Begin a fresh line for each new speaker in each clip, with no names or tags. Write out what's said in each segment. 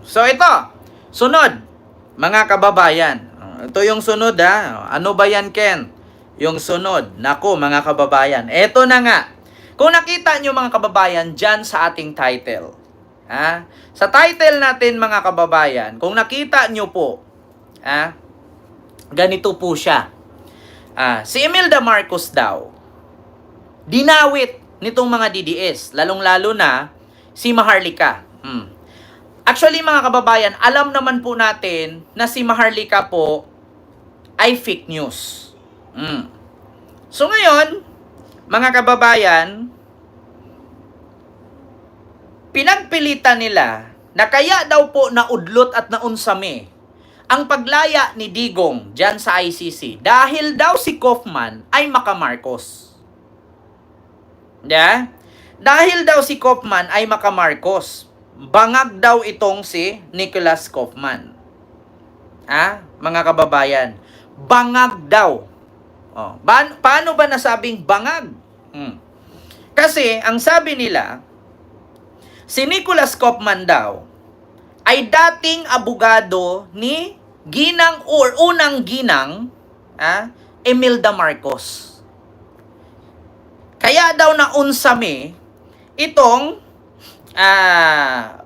So ito, sunod, mga kababayan. Ito yung sunod ha. Ano ba yan, Ken? Yung sunod. Naku, mga kababayan. Ito na nga. Kung nakita nyo mga kababayan, dyan sa ating title. Ha? Sa title natin mga kababayan, kung nakita nyo po, ganito po siya. Si Imelda Marcos daw, dinawit nitong mga DDS, lalong-lalo na si Maharlika. Actually mga kababayan, alam naman po natin na si Maharlika po ay fake news. So ngayon, mga kababayan, pinagpilitan nila na kaya daw po naudlot at naunsami ang paglaya ni Digong dyan sa ICC dahil daw si Kaufman ay makamarcos. Yeah? Dahil daw si Kaufman ay makamarcos. Bangag daw itong si Nicholas Kaufman. Mga kababayan, bangag daw. Paano ba nasabing bangag? Kasi ang sabi nila, si Nicholas Kaufman daw ay dating abogado ni ginang or unang ginang Imelda Marcos. Kaya daw naunsami itong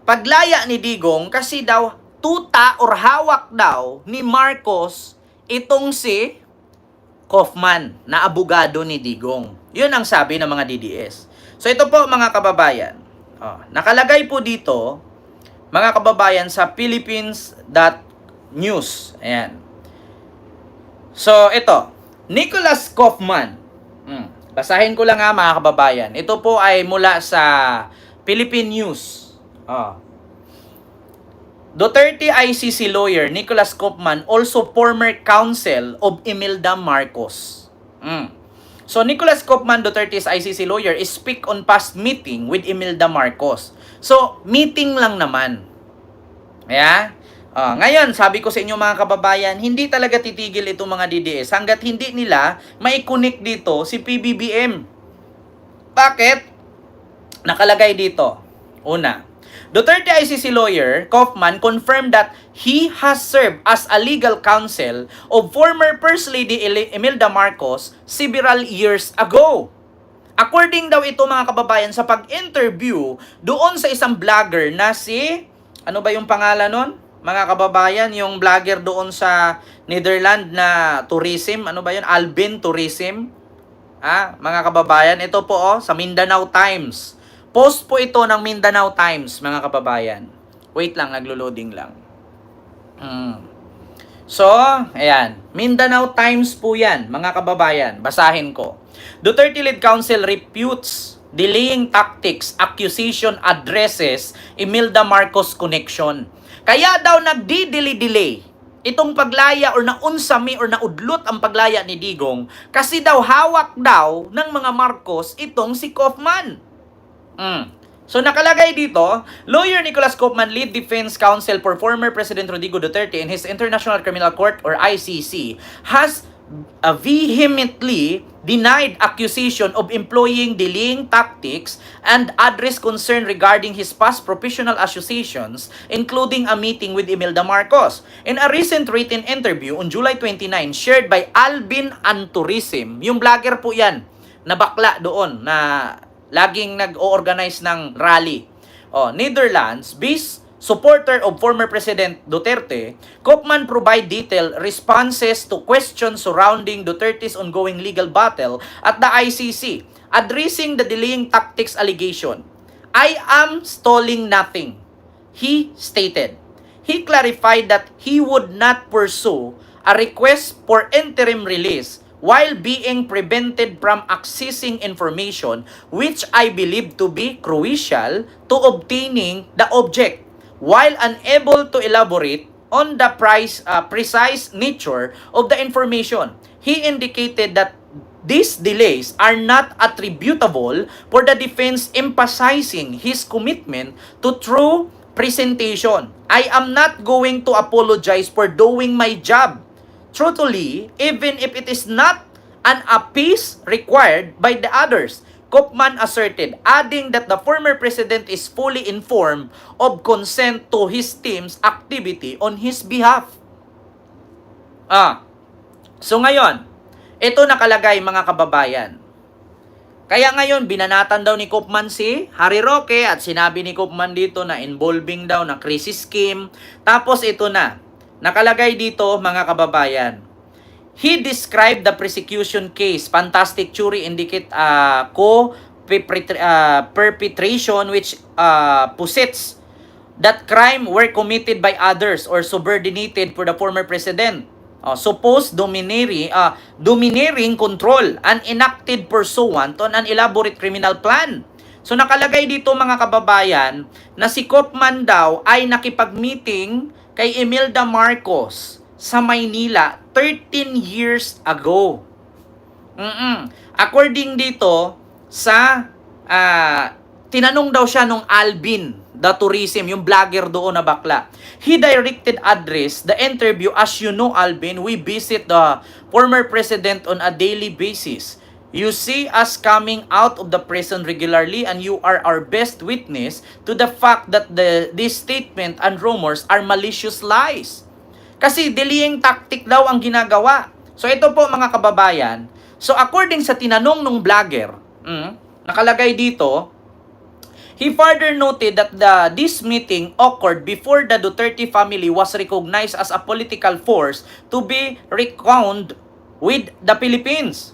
paglaya ni Digong kasi daw tuta or hawak daw ni Marcos itong si Kaufman na abogado ni Digong. Yun ang sabi ng mga DDS. So ito po mga kababayan. Nakalagay po dito mga kababayan sa Philippines.news. Ayan. So ito, Nicholas Kaufman. Basahin ko lang mga kababayan. Ito po ay mula sa Philippine News. Duterte ICC lawyer Nicholas Kaufman, also former counsel of Imelda Marcos. So Nicholas Kaufman, Duterte's ICC lawyer, is speak on past meeting with Imelda Marcos. So meeting lang naman. Ngayon, sabi ko sa inyo mga kababayan, hindi talaga titigil itong mga DDS hanggat hindi nila mai-connect dito si PBBM. Bakit? Nakalagay dito. Una, Duterte ICC lawyer Kaufman confirmed that he has served as a legal counsel of former First Lady Imelda Marcos several years ago. According daw ito mga kababayan sa pag-interview doon sa isang vlogger na si, ano ba yung pangalan nun? Mga kababayan, yung vlogger doon sa Netherlands na tourism, ano ba yun? Albin Tourism. Mga kababayan, ito po sa Mindanao Times. Post po ito ng Mindanao Times, mga kababayan. Wait lang, naglo-loading lang. So, ayan. Mindanao Times po yan, mga kababayan. Basahin ko. Duterte lead counsel refutes delaying tactics, accusation addresses Imelda Marcos connection. Kaya daw nagdi-delay itong paglaya or naunsami or naudlot ang paglaya ni Digong kasi daw hawak daw ng mga Marcos itong si Kaufman. So nakalagay dito, lawyer Nicholas Kaufman, lead defense counsel for former President Rodrigo Duterte in his International Criminal Court or ICC, has vehemently denied accusation of employing delaying tactics and addressed concern regarding his past professional associations, including a meeting with Imelda Marcos. In a recent written interview on July 29 shared by Albin Tourism, yung vlogger po yan, na bakla doon, na laging nag-o-organize ng rally. Netherlands, based supporter of former President Duterte, Kaufman provide detailed responses to questions surrounding Duterte's ongoing legal battle at the ICC, addressing the delaying tactics allegation. I am stalling nothing, he stated. He clarified that he would not pursue a request for interim release while being prevented from accessing information which I believe to be crucial to obtaining the object, while unable to elaborate on the precise nature of the information. He indicated that these delays are not attributable for the defense, emphasizing his commitment to true presentation. I am not going to apologize for doing my job truthfully, even if it is not an appease required by the others. Kopman asserted, adding that the former president is fully informed of consent to his team's activity on his behalf. So ngayon, ito nakalagay mga kababayan. Kaya ngayon, binanatan daw ni Kopman si Harry Roque at sinabi ni Kopman dito na involving daw na crisis scheme. Tapos ito na, nakalagay dito mga kababayan. He described the prosecution case, fantastic jury indicate perpetration which posits that crime were committed by others or subordinated for the former president. Supposed domineering control and enacted pursuant on an elaborate criminal plan. So nakalagay dito mga kababayan na si Kopman daw ay nakipag-meeting kay Imelda Marcos sa Maynila 13 years ago. According dito sa tinanong daw siya nung Alvin the tourism, yung vlogger doon na bakla. He directed address the interview, as you know, Alvin, we visit the former president on a daily basis. You see us coming out of the prison regularly and you are our best witness to the fact that this statement and rumors are malicious lies. Kasi delaying tactic daw ang ginagawa. So ito po mga kababayan, so according sa tinanong ng vlogger, nakalagay dito, he further noted that this meeting occurred before the Duterte family was recognized as a political force to be reckoned with the Philippines.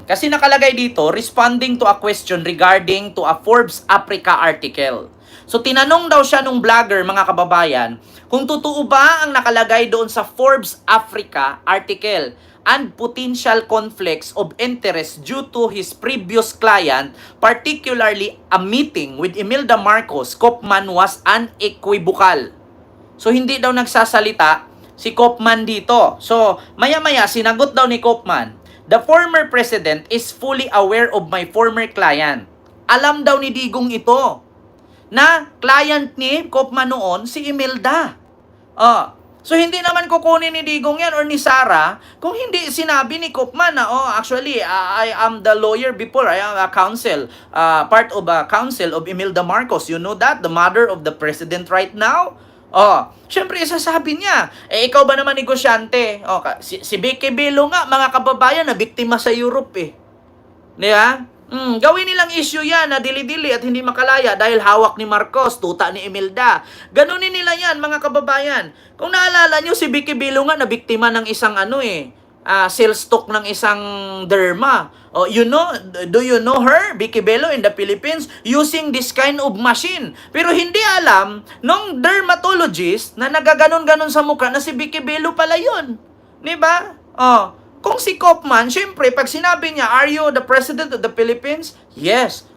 Kasi nakalagay dito, responding to a question regarding to a Forbes Africa article. So tinanong daw siya nung vlogger, mga kababayan, kung totoo ba ang nakalagay doon sa Forbes Africa article and potential conflicts of interest due to his previous client, particularly a meeting with Imelda Marcos. Kopman was unequivocal. So hindi daw nagsasalita si Kopman dito. So maya-maya sinagot daw ni Kopman, the former president is fully aware of my former client. Alam daw ni Digong ito na client ni Kopman noon si Imelda. So hindi naman kukunin ni Digong yan or ni Sara kung hindi sinabi ni Kopman na, actually, I am the lawyer before. I am a counsel, part of a counsel of Imelda Marcos. You know that? The mother of the president right now? Syempre isasabi niya, ikaw ba naman negosyante? Si Vicky Bello nga, mga kababayan, na biktima sa Europe eh. Di ba? Gawin nilang issue yan na dili-dili at hindi makalaya dahil hawak ni Marcos, tuta ni Imelda. Ganunin nila yan, mga kababayan. Kung naalala nyo, si Vicky Bello nga na biktima ng isang sales stock ng isang derma. Do you know her, Vicky Bello, in the Philippines, using this kind of machine? Pero hindi alam nung dermatologist na nagaganon-ganon sa mukha na si Vicky Bello pala yun. Diba? Kung si Kopman, syempre, pag sinabi niya, are you the president of the Philippines? Yes.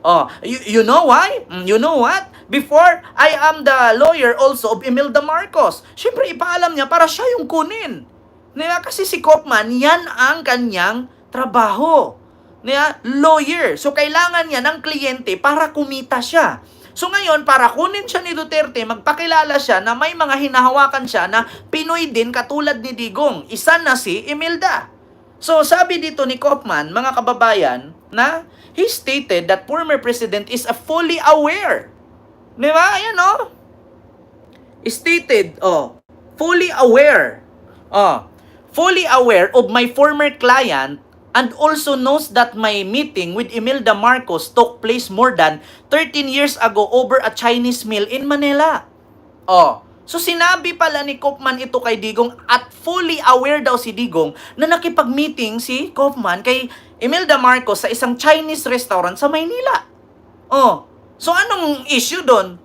You know why? You know what? Before, I am the lawyer also of Imelda Marcos. Syempre, ipaalam niya para siya yung kunin. Kasi si Kopman, yan ang kanyang trabaho. Lawyer. So, kailangan niya ng kliyente para kumita siya. So, ngayon, para kunin siya ni Duterte, magpakilala siya na may mga hinahawakan siya na Pinoy din katulad ni Digong. Isa na si Imelda. So, sabi dito ni Kopman, mga kababayan, na he stated that former president is fully aware. Di ba? Ayan, stated, fully aware. Fully aware of my former client and also knows that my meeting with Imelda Marcos took place more than 13 years ago over a Chinese meal in Manila. So sinabi pala ni Kopman ito kay Digong at fully aware daw si Digong na nakipag-meeting si Kopman kay Imelda Marcos sa isang Chinese restaurant sa Maynila. So anong issue doon?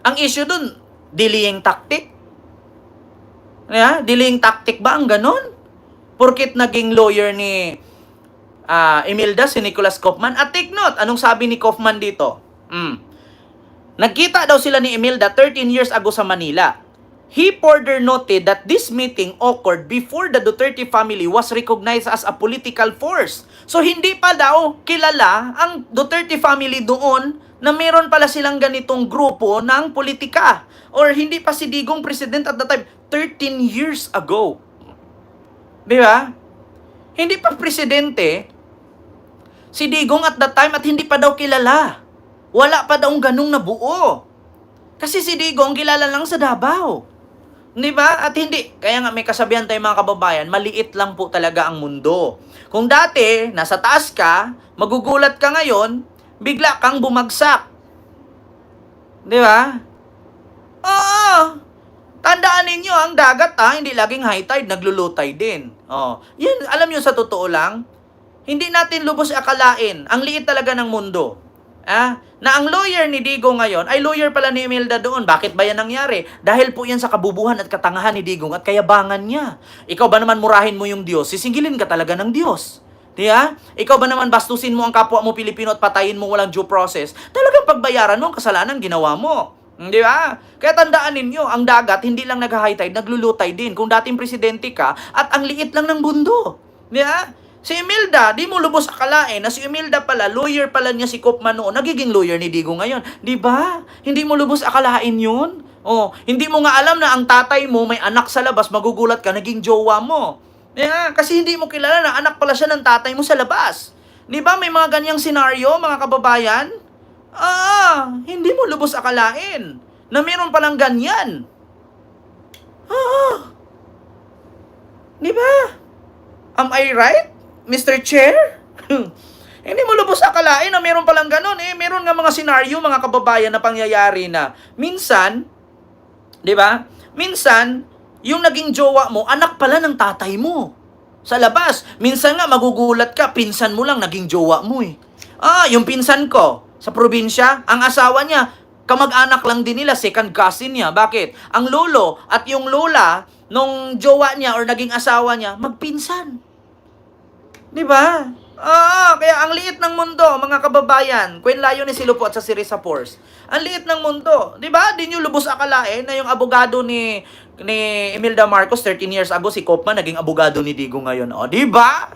Ang issue doon, delaying tactic? Delaying tactic ba ang ganon? Porkit naging lawyer ni Imelda si Nicholas Kopman. At take note, anong sabi ni Kopman dito? Nagkita daw sila ni Imelda 13 years ago sa Manila. He further noted that this meeting occurred before the Duterte family was recognized as a political force. So hindi pa daw kilala ang Duterte family doon na meron pala silang ganitong grupo ng politika. Or hindi pa si Digong president at the time, 13 years ago. Di ba? Hindi pa presidente. si Digong at that time at hindi pa daw kilala. Wala pa daw ganung nabuo. Kasi si Digong kilala lang sa Davao. Di ba? At hindi. Kaya nga may kasabihan tayo mga kababayan, maliit lang po talaga ang mundo. Kung dati, nasa taas ka, magugulat ka ngayon, bigla kang bumagsak. Di ba? Oo. Tandaan ninyo, ang dagat hindi laging high tide, naglo-low tide din. Oh. Yan, alam nyo sa totoo lang, hindi natin lubos akalain. Ang liit talaga ng mundo. Na ang lawyer ni Digong ngayon ay lawyer pala ni Imelda doon. Bakit ba yan nangyari? Dahil po yan sa kabubuhan at katangahan ni Digong at kayabangan niya. Ikaw ba naman murahin mo yung Diyos? Sisingilin ka talaga ng Diyos. Diya? Ikaw ba naman bastusin mo ang kapwa mo Pilipino at patayin mo walang due process? Talagang pagbayaran mo ang kasalanan ginawa mo. Di ba? Kaya tandaan ninyo, ang dagat hindi lang nag-high tide, naglulutay din. Kung dating presidente ka at ang liit lang ng mundo. Di ba? Si Imelda, di mo lubos akalain na si Imelda pala, lawyer pala niya si Kopman noon, nagiging lawyer ni Digong ngayon. Di ba? Hindi mo lubos akalain yun? Oh, hindi mo nga alam na ang tatay mo may anak sa labas, magugulat ka, naging jowa mo. Yeah, kasi hindi mo kilala na anak pala siya ng tatay mo sa labas. Di ba? May mga ganyang senaryo, mga kababayan? Hindi mo lubos akalain na meron palang ganyan. Di ba? Am I right? Mr. Chair? Hindi mo lubos akalain na meron palang ganun Meron nga mga senaryo, mga kababayan, na pangyayari na minsan, di ba? Minsan, yung naging jowa mo, anak pala ng tatay mo. Sa labas. Minsan nga, magugulat ka, pinsan mo lang, naging jowa mo yung pinsan ko, sa probinsya, ang asawa niya, kamag-anak lang din nila, second cousin niya. Bakit? Ang lolo at yung lola nung jowa niya or naging asawa niya, magpinsan. Di ba? Kaya ang liit ng mundo, mga kababayan. Queen Layo ni Silupo at sa Sirisa Force. Ang liit ng mundo. Di ba? Di nyo lubos akalain na yung abogado ni Imelda Marcos 13 years ago, si Kopman, naging abogado ni Digong ngayon. Di ba?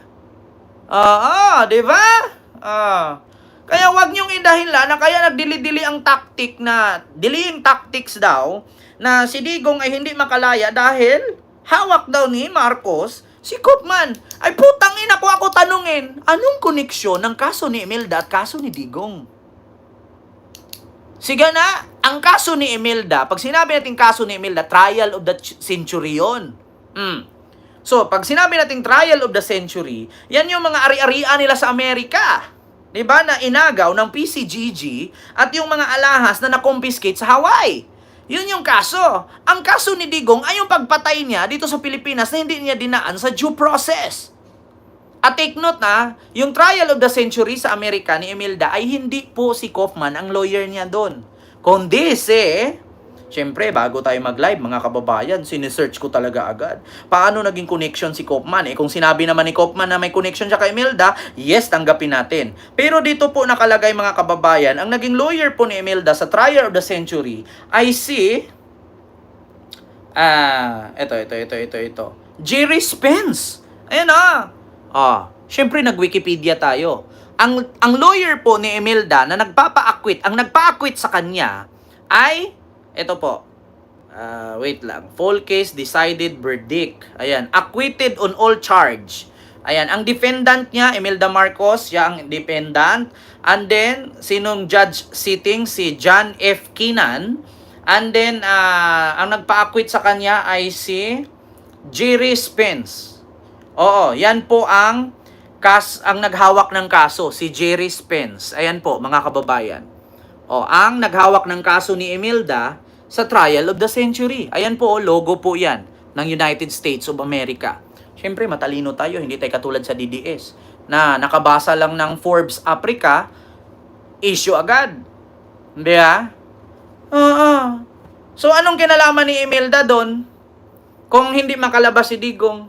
Di ba? Kaya wag nyong idahilan na kaya nagdili-dili ang delaying tactics daw, na si Digong ay hindi makalaya dahil hawak daw ni Marcos si Kopman. Ay putang ina ko ako tanungin, anong koneksyon ng kaso ni Imelda at kaso ni Digong? Sige na, ang kaso ni Imelda, pag sinabi natin kaso ni Imelda, trial of the century yun. So, pag sinabi natin trial of the century, yan yung mga ari-arian nila sa Amerika. Diba? Na inagaw ng PCGG at yung mga alahas na na-confiscate sa Hawaii. Yun yung kaso. Ang kaso ni Digong ay yung pagpatay niya dito sa Pilipinas na hindi niya dinaan sa due process. At take note yung trial of the century sa Amerika ni Imelda ay hindi po si Kopman ang lawyer niya doon. Kundi syempre, bago tayo mag-live, mga kababayan, sinesearch ko talaga agad. Paano naging connection si Kopman? Kung sinabi naman ni Kopman na may connection siya kay Imelda, yes, tanggapin natin. Pero dito po nakalagay, mga kababayan, ang naging lawyer po ni Imelda sa trial of the century ay si ito. Jerry Spence. Ayan syempre nag-Wikipedia tayo. Ang lawyer po ni Imelda na nagpapa-acquit, ang nagpa-acquit sa kanya ay ito po. Wait lang. Full case decided verdict. Ayan. Acquitted on all charge. Ayan. Ang defendant niya, Imelda Marcos, siya ang defendant. And then, sinong judge sitting? Si John F. Keenan. And then, ang nagpa-acquit sa kanya ay si Jerry Spence. Oo. Yan po ang naghawak ng kaso. Si Jerry Spence. Ayan po, mga kababayan. Ang naghawak ng kaso ni Imelda sa trial of the century. Ayan po, logo po yan ng United States of America. Siyempre, matalino tayo, hindi tayo katulad sa DDS na nakabasa lang ng Forbes Africa, issue agad. Hindi So, anong kinalaman ni Imelda doon kung hindi makalabas si Digong?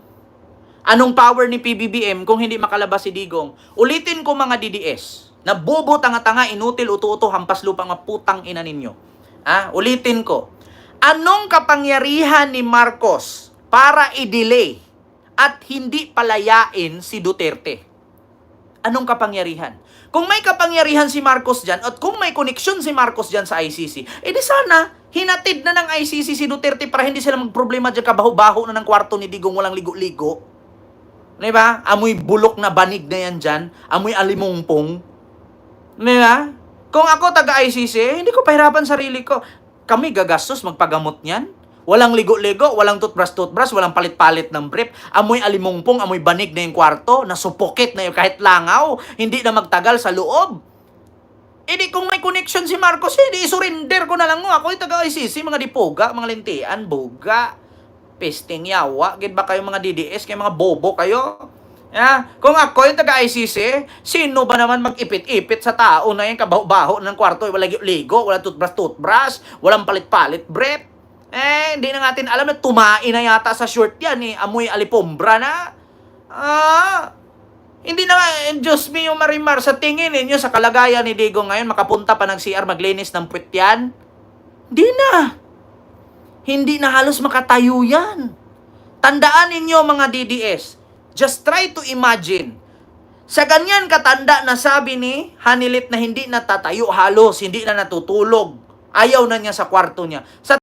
Anong power ni PBBM kung hindi makalabas si Digong? Ulitin ko, mga DDS, nabubo tanga-tanga, inutil, utu-uto, hampas lupa, mga putang ina ninyo. Ulitin ko. Anong kapangyarihan ni Marcos para i-delay at hindi palayain si Duterte? Anong kapangyarihan? Kung may kapangyarihan si Marcos dyan at kung may koneksyon si Marcos dyan sa ICC, di sana hinatid na ng ICC si Duterte para hindi sila magproblema dyan, kabaho-baho na ng kwarto ni Digong, walang ligo-ligo. Di ba? Amoy bulok na banig na yan dyan. Amoy alimongpong. Di ba? Kung ako taga-ICC, hindi ko pahirapan sarili ko. Kami gagastos magpagamot niyan. Walang ligo-ligo, walang toothbrush, walang palit-palit ng brief. Amoy alimongpong, amoy banig na yung kwarto, nasupokit na yung kahit langaw, hindi na magtagal sa loob. Di kung may connection si Marcos, di surrender ko na lang mo. Ako yung taga-ICC, mga dipoga, mga lintian, boga, pesting yawa, gid ba kayo mga DDS, kayo mga bobo kayo? Kung ako yung taga-ICC, sino ba naman mag-ipit-ipit sa tao na yung kabaho-baho ng kwarto, walang ligo, walang toothbrush, walang palit-palit brief. Hindi na natin alam na tumain na yata sa short yan amoy alipombra na. Hindi na nga, Diyos me yung Marimar, sa tingin ninyo sa kalagayan ni Digo ngayon, makapunta pa ng CR maglinis ng puwet yan? Hindi na halos makatayo yan. Tandaan ninyo mga DDS, just try to imagine, sa ganyan katanda na sabi ni Hanilit na hindi natatayo halos, hindi na natutulog, ayaw na niya sa kwarto niya. Sa